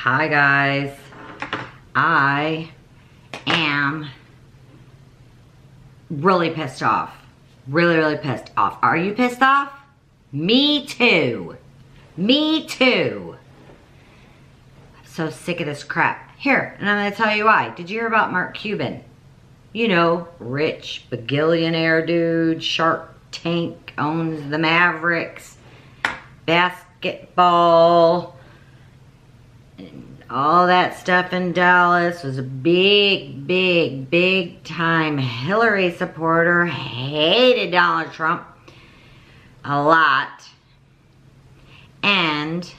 Hi guys, I am really pissed off. Really pissed off. Are you pissed off? Me too. Me too. I'm so sick of this crap. Here, and I'm gonna tell you why. Did you hear about Mark Cuban? You know, rich bagillionaire dude, Shark Tank, owns the Mavericks, basketball, and all that stuff in Dallas. Was a big time Hillary supporter, hated Donald Trump a lot. And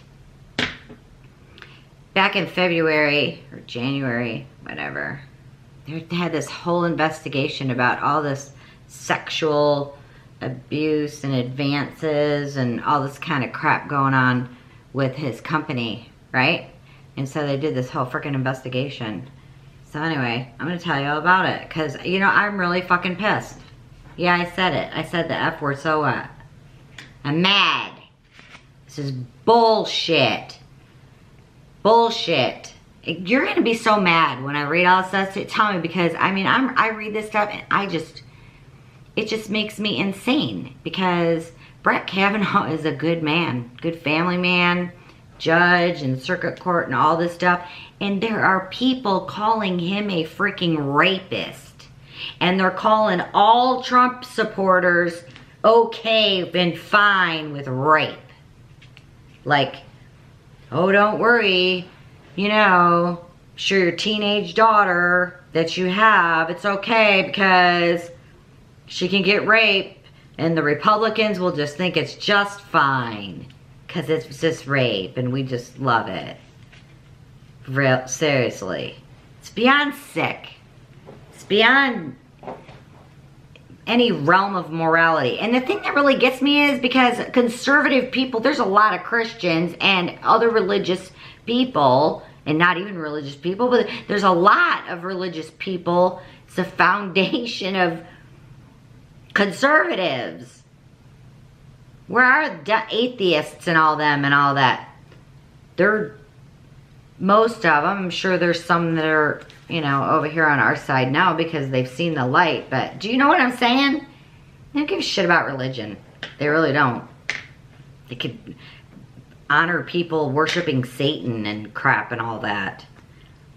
back in February or January, whatever, they had this whole investigation about all this sexual abuse and advances and all this kind of crap going on with his company, right? And so they did this whole freaking investigation. So anyway, I'm gonna tell you all about it, because you know, I'm really fucking pissed. Yeah, I said it. I said the F word, so what? I'm mad. This is bullshit. Bullshit. You're gonna be so mad when I read all this stuff. Tell me, because I mean, I read this stuff and it just makes me insane, because Brett Kavanaugh is a good man, good family man, judge and circuit court and all this stuff, and there are people calling him a freaking rapist, and they're calling all Trump supporters okay and fine with rape. Like, oh, don't worry, you know, sure, your teenage daughter that you have, it's okay because she can get raped and the Republicans will just think it's just fine because it's just rape and we just love it. Seriously. It's beyond sick. It's beyond any realm of morality. And the thing that really gets me is because conservative people, there's a lot of Christians and other religious people, and not even religious people, but there's a lot of religious people. It's the foundation of conservatives. Where are the atheists and all them and all that? They're, most of them, I'm sure there's some that are, you know, over here on our side now because they've seen the light. But do you know what I'm saying? They don't give a shit about religion. They really don't. They could honor people worshiping Satan and crap and all that.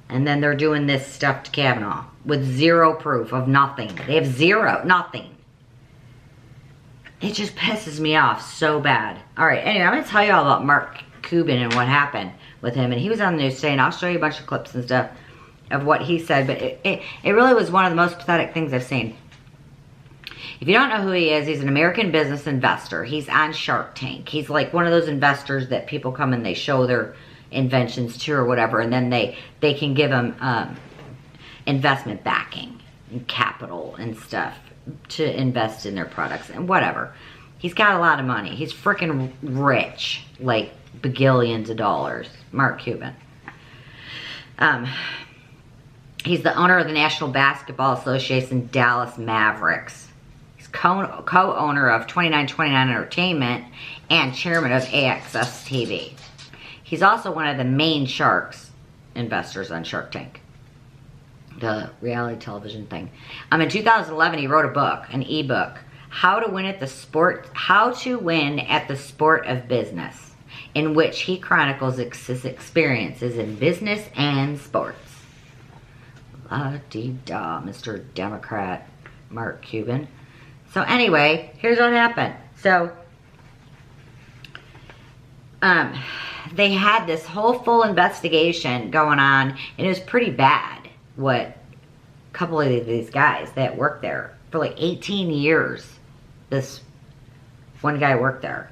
And then they're doing this stuff to Kavanaugh with zero proof of nothing. They have zero, nothing. It just pisses me off so bad. All right, anyway, I'm going to tell you all about Mark Cuban and what happened with him. And he was on the news today, and I'll show you a bunch of clips and stuff of what he said. But it really was one of the most pathetic things I've seen. If you don't know who he is, he's an American business investor. He's on Shark Tank. He's like one of those investors that people come and they show their inventions to or whatever, and then they can give them investment backing and capital and stuff to invest in their products and whatever. He's got a lot of money. He's freaking rich, like bagillions of dollars. Mark Cuban. He's the owner of the National Basketball Association Dallas Mavericks. He's co-owner of 2929 Entertainment and chairman of AXS TV. He's also one of the main sharks investors on Shark Tank, the reality television thing. In 2011, he wrote a book, an ebook, How to Win at the Sport of Business, in which he chronicles his experiences in business and sports. La-dee-da, Mr. Democrat Mark Cuban. So anyway, here's what happened. So, they had this whole full investigation going on, and it was pretty bad what a couple of these guys that worked there for like 18 years. This one guy worked there.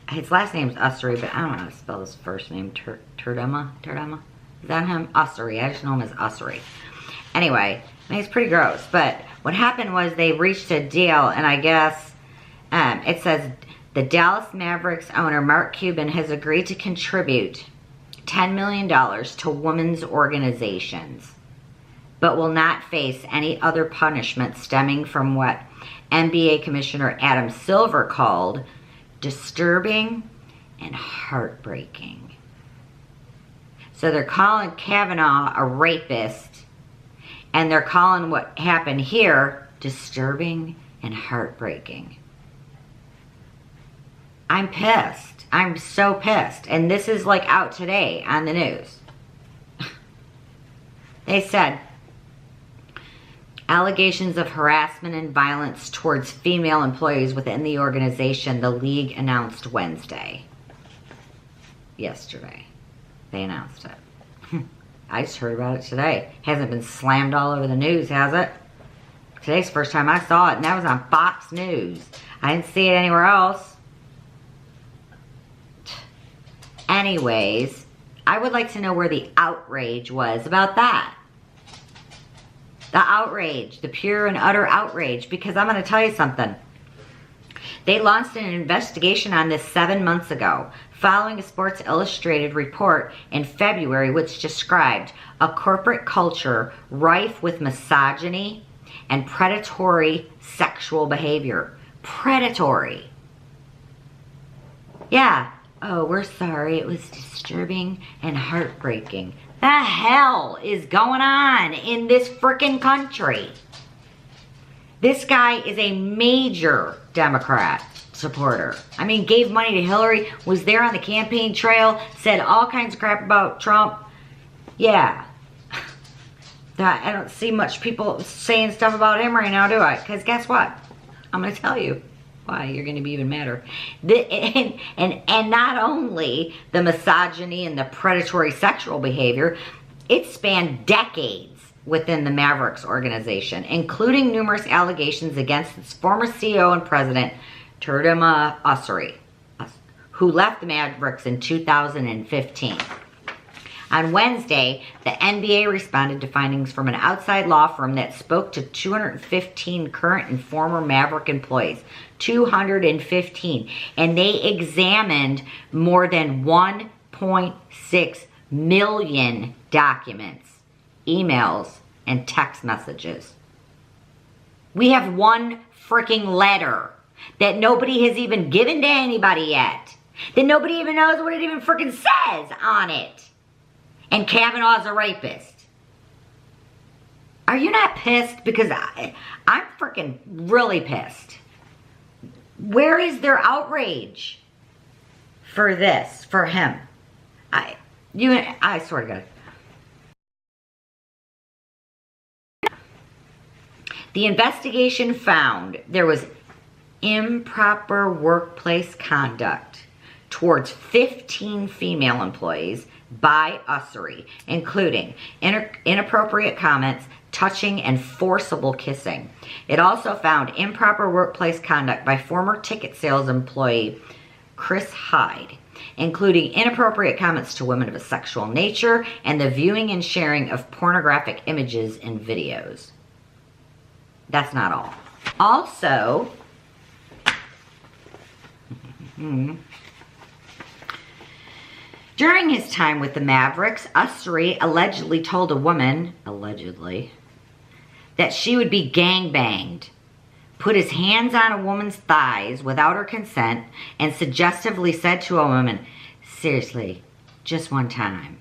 His last name's Ussery, but I don't know how to spell his first name. Turdema? Is that him? Ussery. I just know him as Ussery. Anyway, I mean, it's pretty gross. But what happened was they reached a deal, and I guess it says the Dallas Mavericks owner, Mark Cuban, has agreed to contribute $10 million to women's organizations, but will not face any other punishment stemming from what NBA Commissioner Adam Silver called disturbing and heartbreaking So they're calling Kavanaugh a rapist, and they're calling what happened here disturbing and heartbreaking. I'm pissed. I'm so pissed. And this is like out today on the news. They said, allegations of harassment and violence towards female employees within the organization, the league announced Wednesday. Yesterday. They announced it. I just heard about it today. Hasn't been slammed all over the news, has it? Today's the first time I saw it, and that was on Fox News. I didn't see it anywhere else. Anyways, I would like to know where the outrage was about that. The outrage, the pure and utter outrage, because I'm going to tell you something. They launched an investigation on this 7 months ago, following a Sports Illustrated report in February which described a corporate culture rife with misogyny and predatory sexual behavior. Predatory. Yeah. Oh, we're sorry. It was disturbing and heartbreaking. The hell is going on in this frickin' country? This guy is a major Democrat supporter. I mean, gave money to Hillary, was there on the campaign trail, said all kinds of crap about Trump. Yeah. I don't see much people saying stuff about him right now, do I? Because guess what? I'm going to tell you why you're going to be even madder. And not only the misogyny and the predatory sexual behavior, it spanned decades within the Mavericks organization, including numerous allegations against its former CEO and president, Terminating, who left the Mavericks in 2015. On Wednesday, the NBA responded to findings from an outside law firm that spoke to 215 current and former Maverick employees. 215. And they examined more than 1.6 million documents, emails, and text messages. We have one freaking letter that nobody has even given to anybody yet. That nobody even knows what it even freaking says on it. And Kavanaugh's a rapist. Are you not pissed? Because I'm freaking really pissed. Where is their outrage for this, for him? I swear to God. The investigation found there was improper workplace conduct towards 15 female employees by Ussery, including inappropriate comments, touching, and forcible kissing. It also found improper workplace conduct by former ticket sales employee Chris Hyde, including inappropriate comments to women of a sexual nature and the viewing and sharing of pornographic images and videos. That's not all. Also, during his time with the Mavericks, Ussery allegedly told a woman, that she would be gangbanged, put his hands on a woman's thighs without her consent, and suggestively said to a woman, seriously, just one time.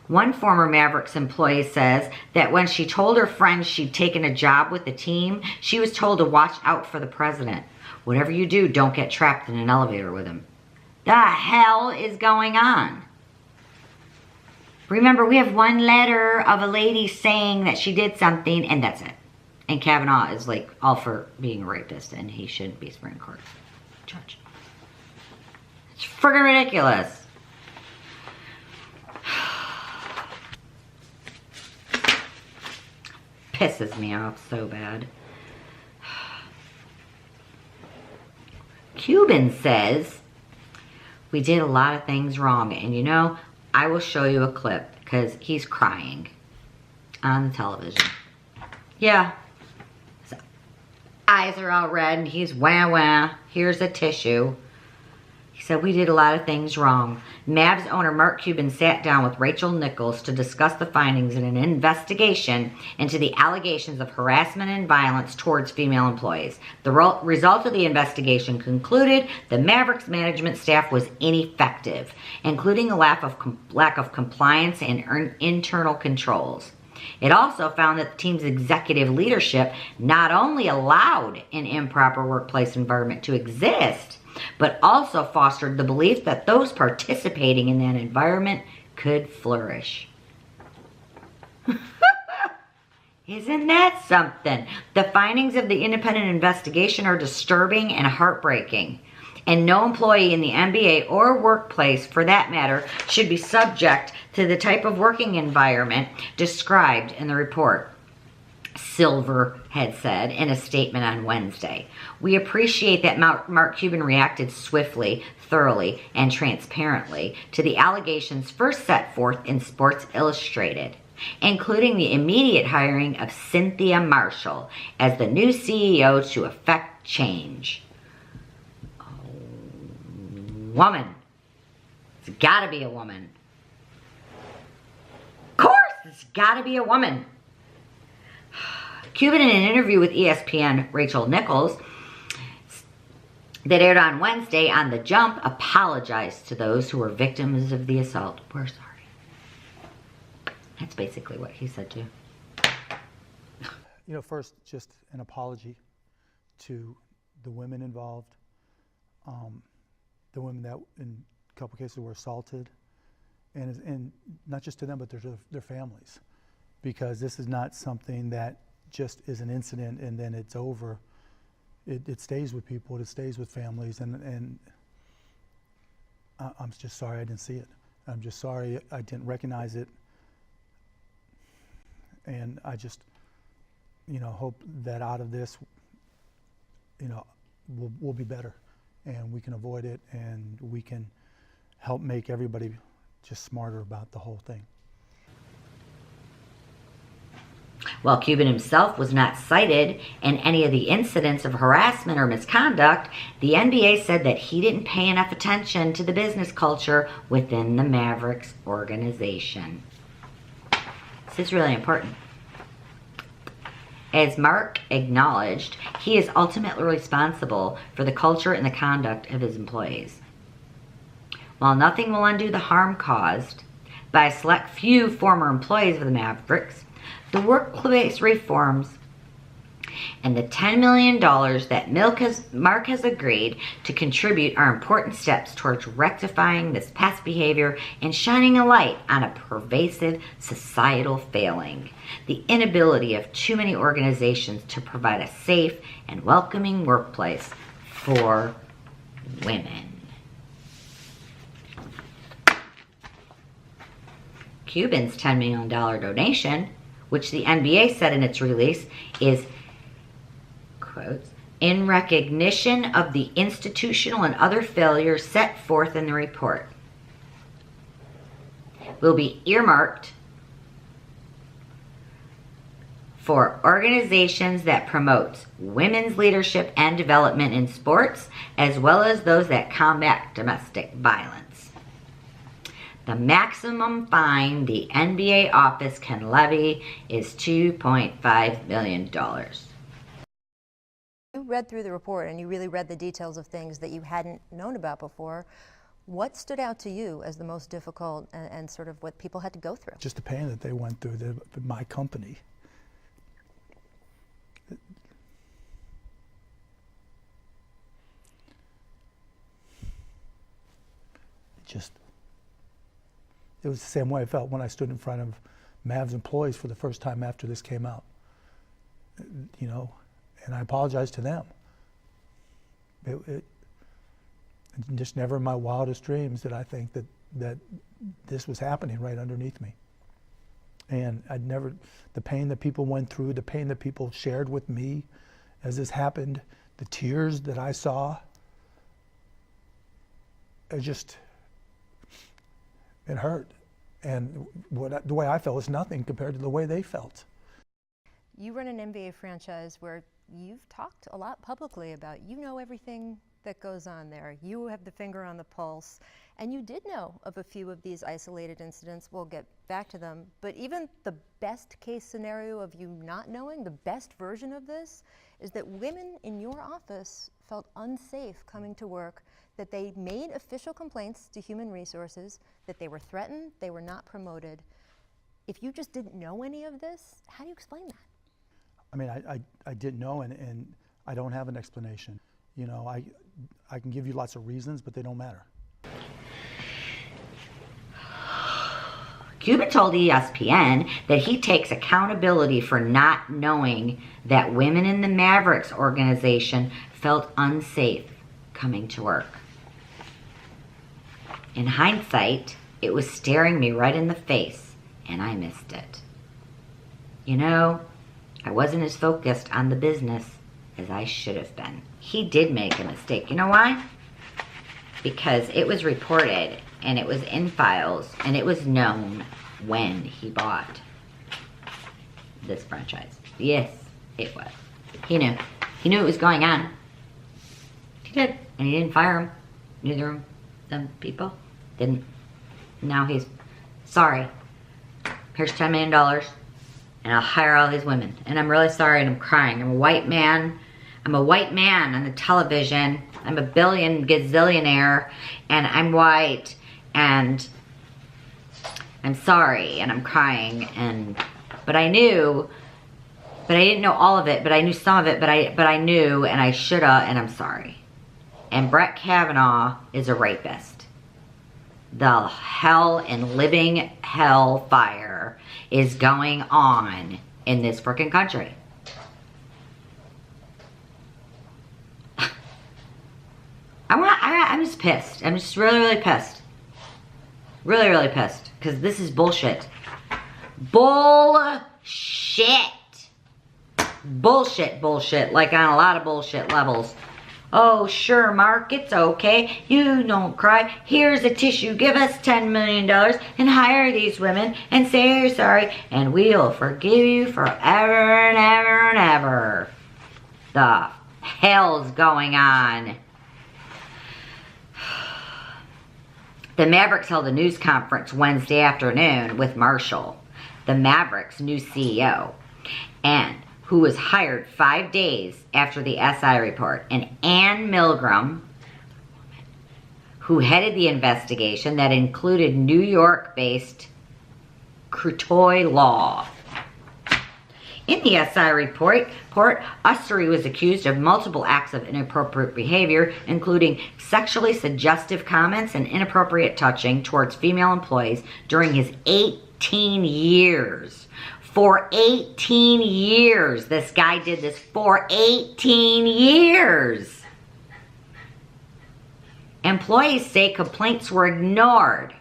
One former Mavericks employee says that when she told her friends she'd taken a job with the team, she was told to watch out for the president. Whatever you do, don't get trapped in an elevator with him. The hell is going on? Remember, we have one letter of a lady saying that she did something, and that's it. And Kavanaugh is like all for being a rapist, and he shouldn't be Supreme Court judge. It's friggin' ridiculous. Pisses me off so bad. Cuban says, we did a lot of things wrong. And you know, I will show you a clip because he's crying on the television. Yeah. His eyes are all red and he's wah wah. Here's a tissue. He said, we did a lot of things wrong. Mavs owner Mark Cuban sat down with Rachel Nichols to discuss the findings in an investigation into the allegations of harassment and violence towards female employees. The result of the investigation concluded the Mavericks management staff was ineffective, including a lack of compliance and internal controls. It also found that the team's executive leadership not only allowed an improper workplace environment to exist, but also fostered the belief that those participating in that environment could flourish. Isn't that something? The findings of the independent investigation are disturbing and heartbreaking. And no employee in the NBA or workplace, for that matter, should be subject to the type of working environment described in the report, Silver had said in a statement on Wednesday. We appreciate that Mark Cuban reacted swiftly, thoroughly, and transparently to the allegations first set forth in Sports Illustrated, including the immediate hiring of Cynthia Marshall as the new CEO to effect change. Woman. It's gotta be a woman. Of course, it's gotta be a woman. Cuban, in an interview with ESPN Rachel Nichols that aired on Wednesday on The Jump, apologized to those who were victims of the assault. We're sorry. That's basically what he said too. You know, first, just an apology to the women involved. The women that in a couple cases were assaulted, and not just to them, but to their families, because this is not something that just is an incident and then it's over. It stays with people, it stays with families, and I'm just sorry I didn't see it. I'm just sorry I didn't recognize it, and I just, hope that out of this, we'll be better. And we can avoid it, and we can help make everybody just smarter about the whole thing. While Cuban himself was not cited in any of the incidents of harassment or misconduct, the NBA said that he didn't pay enough attention to the business culture within the Mavericks organization. This is really important. As Mark acknowledged, he is ultimately responsible for the culture and the conduct of his employees. While nothing will undo the harm caused by a select few former employees of the Mavericks, the workplace reforms and the $10 million that Mark has agreed to contribute are important steps towards rectifying this past behavior and shining a light on a pervasive societal failing: the inability of too many organizations to provide a safe and welcoming workplace for women. Cuban's $10 million donation, which the NBA said in its release, is, quotes, in recognition of the institutional and other failures set forth in the report, will be earmarked for organizations that promote women's leadership and development in sports, as well as those that combat domestic violence. The maximum fine the NBA office can levy is $2.5 million. You read through the report and you really read the details of things that you hadn't known about before. What stood out to you as the most difficult and sort of what people had to go through? Just the pain that they went through, my company. It was the same way I felt when I stood in front of Mavs employees for the first time after this came out. And I apologize to them. It just never in my wildest dreams did I think that this was happening right underneath me. And the pain that people went through, the pain that people shared with me as this happened, the tears that I saw, it hurt. And the way I felt was nothing compared to the way they felt. You run an NBA franchise where you've talked a lot publicly about, everything that goes on there. You have the finger on the pulse, and you did know of a few of these isolated incidents. We'll get back to them, but even the best case scenario of you not knowing, the best version of this, is that women in your office felt unsafe coming to work, that they made official complaints to Human Resources, that they were threatened, they were not promoted. If you just didn't know any of this, how do you explain that? I mean, I didn't know, and I don't have an explanation. You know, I can give you lots of reasons, but they don't matter. Cuban told ESPN that he takes accountability for not knowing that women in the Mavericks organization felt unsafe coming to work. In hindsight, it was staring me right in the face, and I missed it. You know, I wasn't as focused on the business as I should have been. He did make a mistake. You know why? Because it was reported, and it was in files, and it was known when he bought this franchise. Yes, it was. He knew. He knew it was going on. He did. And he didn't fire him. Neither of them people didn't. Now he's sorry. Here's $10 million, and I'll hire all these women. And I'm really sorry, and I'm crying. I'm a white man. I'm a white man on the television. I'm a gazillionaire, and I'm white, and I'm sorry, and I'm crying, but I knew, but I didn't know all of it, but I knew some of it, but I knew, and I shoulda, and I'm sorry. And Brett Kavanaugh is a rapist. The hell and living hellfire is going on in this frickin' country. I'm just pissed. I'm just really, really pissed. Really, really pissed. Because this is bullshit. Bullshit. Bullshit. Like on a lot of bullshit levels. Oh, sure, Mark, it's okay. You don't cry. Here's a tissue. Give us $10 million and hire these women and say you're sorry. And we'll forgive you forever and ever and ever. The hell's going on? The Mavericks held a news conference Wednesday afternoon with Marshall, the Mavericks' new CEO, and who was hired 5 days after the SI report, and Ann Milgram, who headed the investigation that included New York-based Crutoy Law. In the SI report, Ussery was accused of multiple acts of inappropriate behavior, including sexually suggestive comments and inappropriate touching towards female employees during his 18 years. For 18 years, this guy did this for 18 years. Employees say complaints were ignored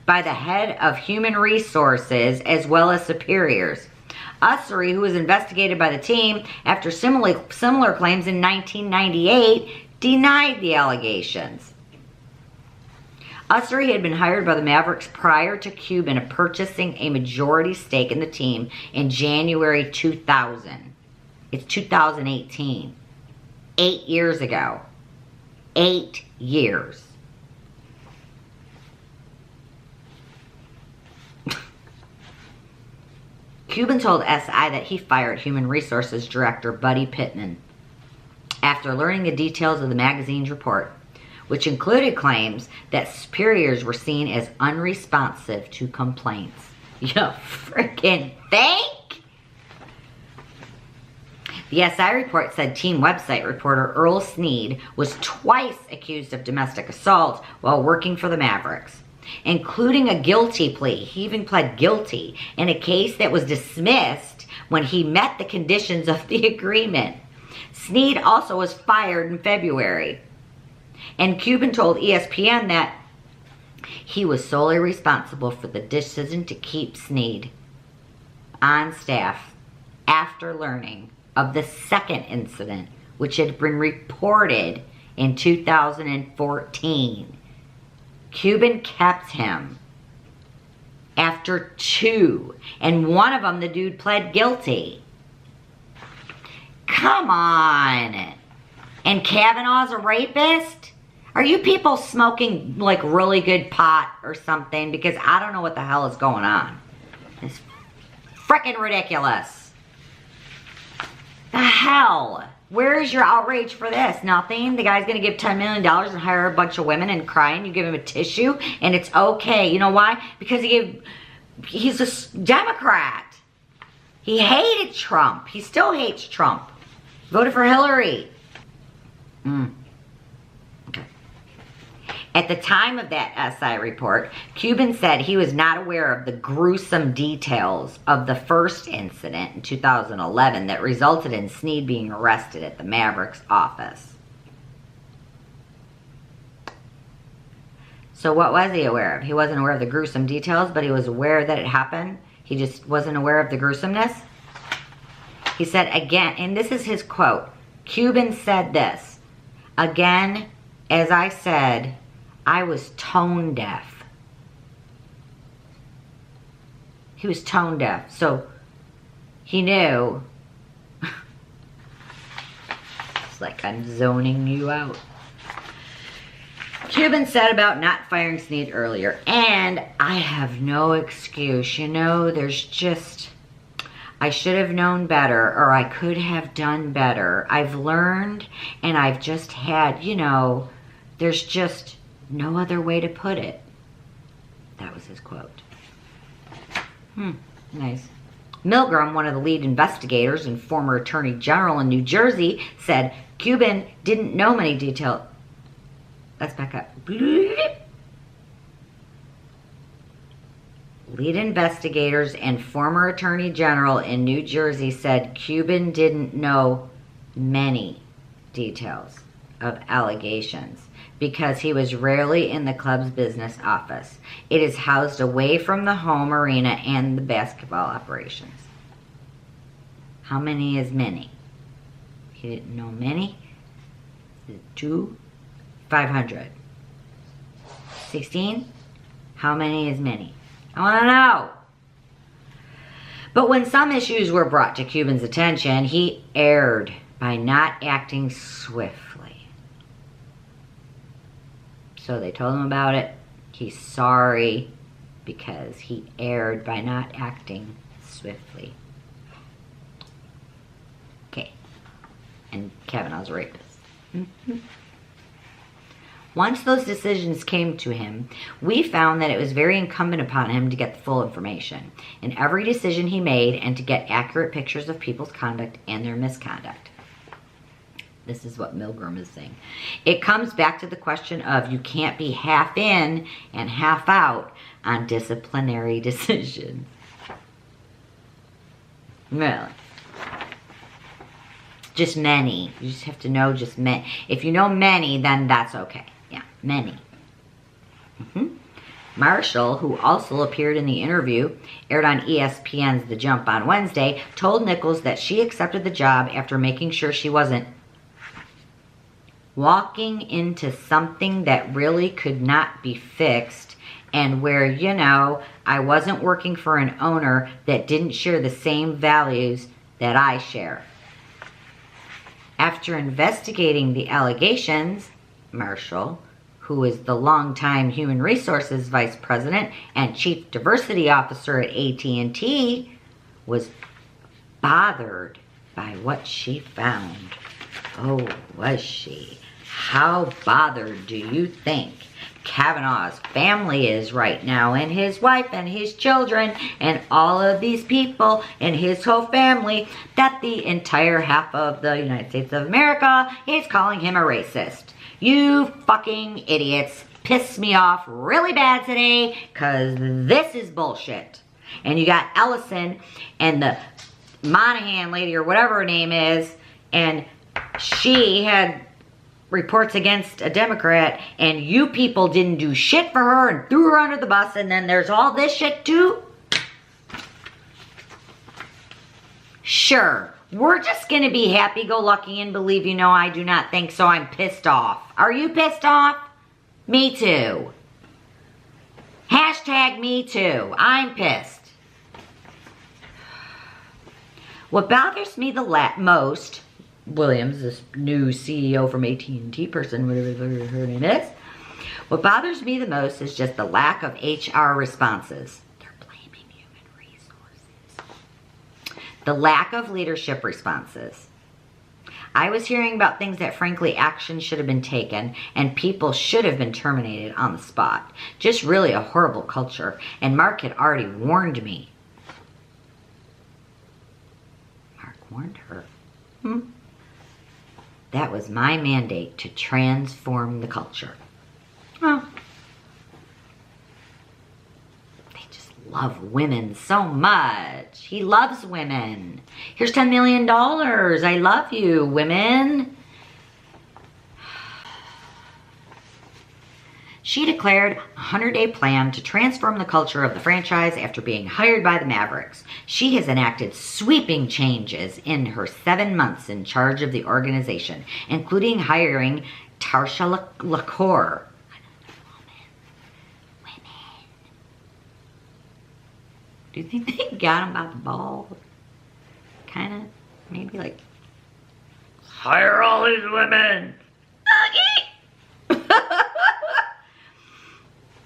by the head of human resources as well as superiors. Ussery, who was investigated by the team after similar claims in 1998, denied the allegations. Ussery had been hired by the Mavericks prior to Cuban purchasing a majority stake in the team in January 2000. It's 2018. 8 years ago. 8 years. Cuban told SI that he fired Human Resources Director Buddy Pittman after learning the details of the magazine's report, which included claims that superiors were seen as unresponsive to complaints. You freaking think? The SI report said team website reporter Earl Sneed was twice accused of domestic assault while working for the Mavericks, including a guilty plea. He even pled guilty in a case that was dismissed when he met the conditions of the agreement. Sneed also was fired in February. And Cuban told ESPN that he was solely responsible for the decision to keep Sneed on staff after learning of the second incident, which had been reported in 2014. Cuban kept him after 2, and one of them, the dude, pled guilty. Come on. and Kavanaugh's a rapist? Are you people smoking like really good pot or something? Because I don't know what the hell is going on. It's freaking ridiculous. The hell? Where is your outrage for this? Nothing. The guy's going to give $10 million and hire a bunch of women and cry, and you give him a tissue and it's okay. You know why? Because he's a Democrat. He hated Trump. He still hates Trump. Voted for Hillary. Okay. At the time of that SI report, Cuban said he was not aware of the gruesome details of the first incident in 2011 that resulted in Snead being arrested at the Mavericks office. So what was he aware of? He wasn't aware of the gruesome details, but he was aware that it happened. He just wasn't aware of the gruesomeness. He said again, and this is his quote, Cuban said this, again, as I said, I was tone deaf. He was tone deaf, so he knew. It's like I'm zoning you out. Cuban said about not firing Snead earlier, and I have no excuse. You know, there's just, I should have known better, or I could have done better. I've learned, and I've just had, you know, there's just no other way to put it. That was his quote. Nice. Milgram, one of the lead investigators and former attorney general in New Jersey, said Cuban didn't know many details. Let's back up. Lead investigators and former attorney general in New Jersey said Cuban didn't know many details of allegations because he was rarely in the club's business office. It is housed away from the home arena and the basketball operations. How many is many? He didn't know many. 2, 500. 16? How many is many? I want to know. But when some issues were brought to Cuban's attention, he erred by not acting swiftly. So they told him about it. He's sorry because he erred by not acting swiftly. Okay. And Kavanaugh's a rapist. Once those decisions came to him, we found that it was very incumbent upon him to get the full information in every decision he made and to get accurate pictures of people's conduct and their misconduct. This is what Milgram is saying. It comes back to the question of you can't be half in and half out on disciplinary decisions. Really. Just many. You just have to know just many. If you know many, then that's okay. Yeah, many. Marshall, who also appeared in the interview, aired on ESPN's The Jump on Wednesday, told Nichols that she accepted the job after making sure she wasn't walking into something that really could not be fixed and where, you know, I wasn't working for an owner that didn't share the same values that I share. After investigating the allegations, Marshall, who is the longtime Human Resources Vice President and Chief Diversity Officer at AT&T, was bothered by what she found. Oh, was she? How bothered do you think Kavanaugh's family is right now, and his wife and his children and all of these people and his whole family, that the entire half of the United States of America is calling him a racist? You fucking idiots pissed me off really bad today because this is bullshit. And you got Ellison and the Monahan lady or whatever her name is, and she had reports against a Democrat, and you people didn't do shit for her and threw her under the bus, and then there's all this shit too? Sure, we're just gonna be happy-go-lucky and believe, you know, I do not think so. I'm pissed off. Are you pissed off? Me too. Hashtag me too. I'm pissed. What bothers me the most Williams, this new CEO from AT&T person, whatever her name is. What bothers me the most is just the lack of HR responses. They're blaming human resources. The lack of leadership responses. I was hearing about things that frankly action should have been taken and people should have been terminated on the spot. Just really a horrible culture. And Mark had already warned me. Mark warned her. That was my mandate to transform the culture. Oh. They just love women so much. He loves women. Here's $10 million. I love you, women. She declared a 100-day plan to transform the culture of the franchise after being hired by the Mavericks. She has enacted sweeping changes in her 7 months in charge of the organization, including hiring Tarsha LaCour. Do you think they got him by the balls? Kind of, maybe like, hire all these women. Okay.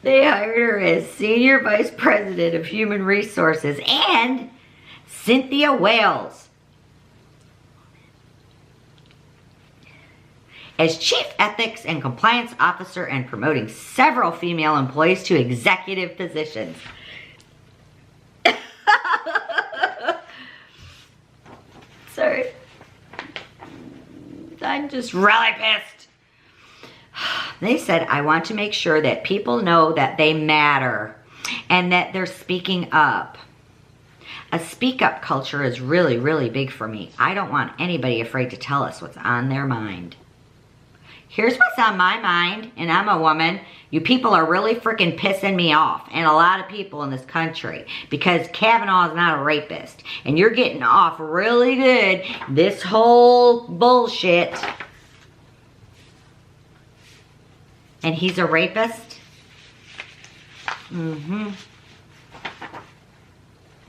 They hired her as Senior Vice President of Human Resources and Cynthia Wales as Chief Ethics and Compliance Officer and promoting several female employees to executive positions. Sorry. I'm just really pissed. They said, I want to make sure that people know that they matter and that they're speaking up. A speak-up culture is really, really big for me. I don't want anybody afraid to tell us what's on their mind. Here's what's on my mind, and I'm a woman. You people are really freaking pissing me off, and a lot of people in this country, because Kavanaugh is not a rapist, and you're getting off really good this whole bullshit. And he's a rapist?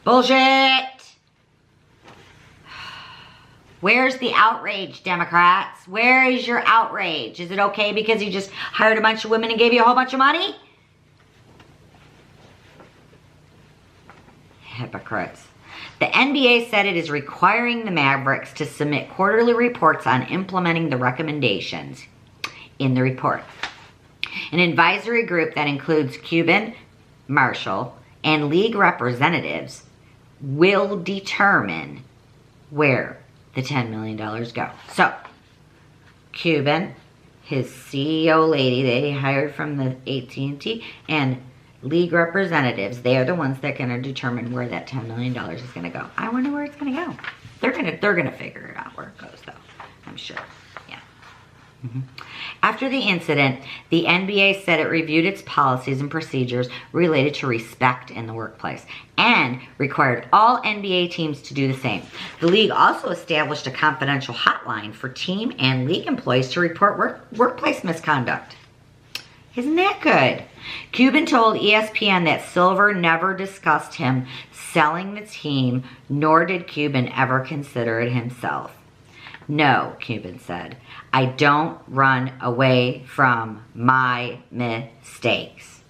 Bullshit! Where's the outrage, Democrats? Where is your outrage? Is it okay because he just hired a bunch of women and gave you a whole bunch of money? Hypocrites. The NBA said it is requiring the Mavericks to submit quarterly reports on implementing the recommendations in the report. An advisory group that includes Cuban, Marshall, and league representatives will determine where the $10 million go. So, Cuban, his CEO lady that he hired from the AT&T, and league representatives, they are the ones that are going to determine where that $10 million is going to go. I wonder where it's going to go. They're gonna figure it out where it goes, though. I'm sure. Yeah. After the incident, the NBA said it reviewed its policies and procedures related to respect in the workplace and required all NBA teams to do the same. The league also established a confidential hotline for team and league employees to report workplace misconduct. Isn't that good? Cuban told ESPN that Silver never discussed him selling the team, nor did Cuban ever consider it himself. No, Cuban said, I don't run away from my mistakes.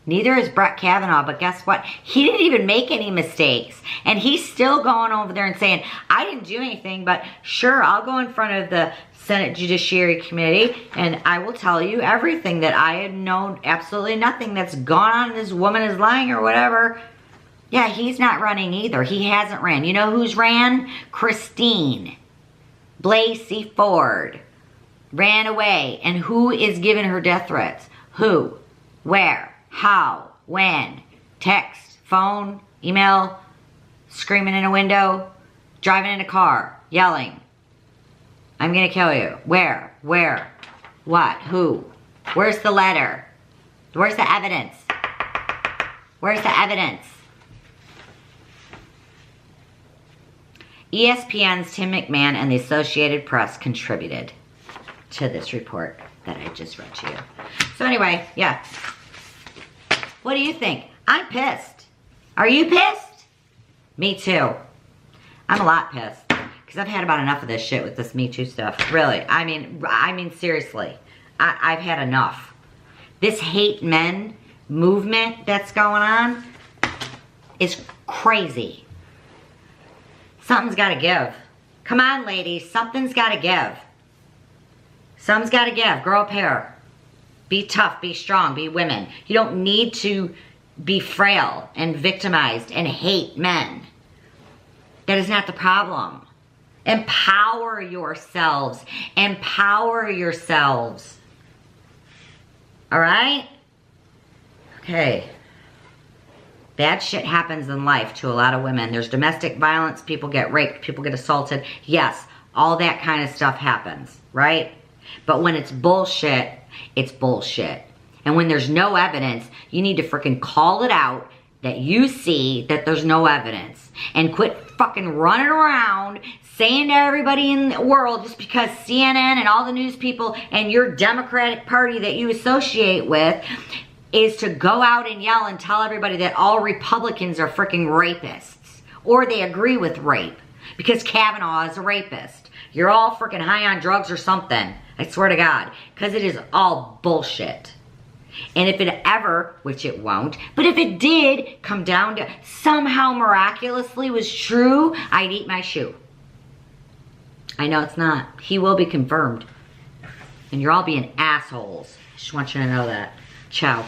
Neither is Brett Kavanaugh, but guess what? He didn't even make any mistakes. And he's still going over there and saying, I didn't do anything, but sure, I'll go in front of the Senate Judiciary Committee and I will tell you everything that I had known, absolutely nothing that's gone on. This woman is lying or whatever. Yeah, he's not running either. He hasn't ran. You know who's ran? Christine Blasey Ford ran away. And who is giving her death threats? Who? Where? How? When? Text? Phone? Email? Screaming in a window? Driving in a car? Yelling? I'm gonna kill you. Where? Where? What? Who? Where's the letter? Where's the evidence? Where's the evidence? ESPN's Tim McMahon and the Associated Press contributed to this report that I just read to you. So anyway, yeah. What do you think? I'm pissed. Are you pissed? Me too. I'm a lot pissed. because I've had about enough of this shit with this Me Too stuff. Really. I mean, seriously. I've had enough. This hate men movement that's going on is crazy. Something's got to give. Come on, ladies. Something's got to give. Something's got to give. Grow a pair. Be tough. Be strong. Be women. You don't need to be frail and victimized and hate men. That is not the problem. Empower yourselves. Empower yourselves. All right? Okay. Bad shit happens in life to a lot of women. There's domestic violence. People get raped. People get assaulted. Yes, all that kind of stuff happens, right? But when it's bullshit, it's bullshit. And when there's no evidence, you need to freaking call it out that you see that there's no evidence. And quit fucking running around saying to everybody in the world just because CNN and all the news people and your Democratic Party that you associate with is to go out and yell and tell everybody that all Republicans are freaking rapists. Or they agree with rape. Because Kavanaugh is a rapist. You're all freaking high on drugs or something. I swear to God. Because it is all bullshit. And if it ever, which it won't, but if it did come down to somehow miraculously was true, I'd eat my shoe. I know it's not. He will be confirmed. And you're all being assholes. Just want you to know that. Ciao.